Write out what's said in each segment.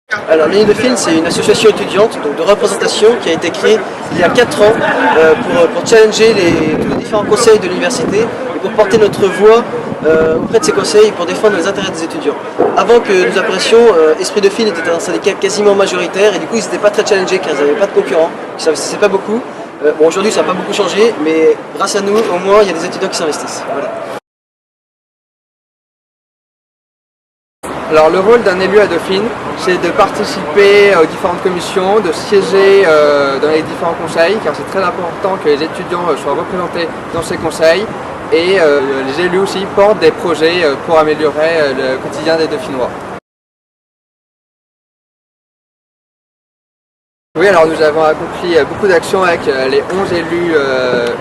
Alors l'Uni Dauphine, c'est une association étudiante donc de représentation qui a été créée il y a 4 ans pour challenger tous les différents conseils de l'université et pour porter notre voix auprès de ces conseils pour défendre les intérêts des étudiants. Avant que nous apparaissions, Esprit Dauphine était un syndicat quasiment majoritaire et du coup ils n'étaient pas très challengés car ils n'avaient pas de concurrents, ils ne s'investissaient pas beaucoup. Bon, aujourd'hui ça n'a pas beaucoup changé, mais grâce à nous au moins il y a des étudiants qui s'investissent. Voilà. Alors le rôle d'un élu à Dauphine, c'est de participer aux différentes commissions, de siéger dans les différents conseils, car c'est très important que les étudiants soient représentés dans ces conseils, et les élus aussi portent des projets pour améliorer le quotidien des Dauphinois. Oui, alors nous avons accompli beaucoup d'actions avec les 11 élus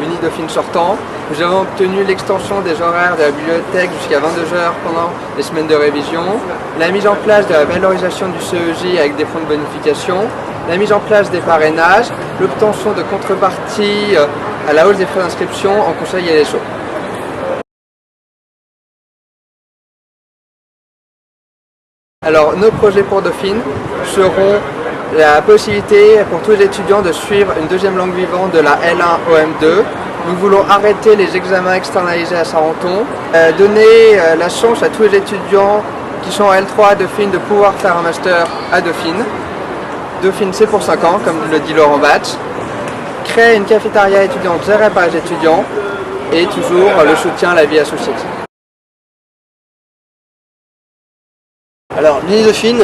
Uni Dauphine sortants. Nous avons obtenu l'extension des horaires de la bibliothèque jusqu'à 22 h pendant les semaines de révision, la mise en place de la valorisation du CEJ avec des fonds de bonification, la mise en place des parrainages, l'obtention de contreparties à la hausse des frais d'inscription en conseil et LSO. Alors nos projets pour Dauphine seront la possibilité pour tous les étudiants de suivre une deuxième langue vivante de la L1 OM2. Nous voulons arrêter les examens externalisés à Sarenton, donner la chance à tous les étudiants qui sont à L3 à Dauphine de pouvoir faire un master à Dauphine. Dauphine c'est pour 5 ans, comme le dit Laurent Batch. Créer une cafétéria étudiante gérée par les étudiants et toujours le soutien à la vie associative. Alors l'Uni Dauphine,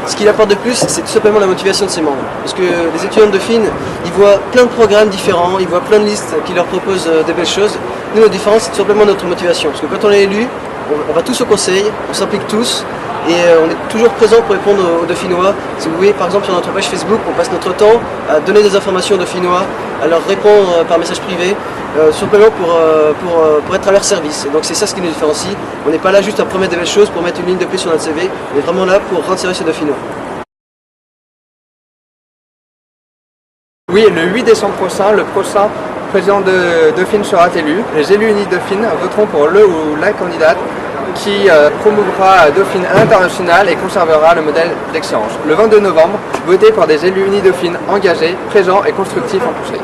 ce qu'il apporte de plus, c'est tout simplement la motivation de ses membres. Parce que les étudiants de Dauphine, ils voient plein de programmes différents, ils voient plein de listes qui leur proposent des belles choses. Nous, notre différence, c'est tout simplement notre motivation. Parce que quand on est élu, on va tous au conseil, on s'implique tous, et on est toujours présent pour répondre aux Dauphinois. Si vous voyez, par exemple, sur notre page Facebook, on passe notre temps à donner des informations aux Dauphinois, à leur répondre par message privé, simplement pour être à leur service. Et donc c'est ça ce qui nous différencie. On n'est pas là juste à promettre des belles choses pour mettre une ligne de plus sur notre CV, on est vraiment là pour rendre service aux Dauphinois. Oui, le 8 décembre prochain, le prochain président de Dauphine sera élu. Les élus Uni Dauphine voteront pour le ou la candidate qui promouvra Dauphine à l'international et conservera le modèle d'excellence. Le 22 novembre, votez pour des élus Uni Dauphine engagés, présents et constructifs en conseil.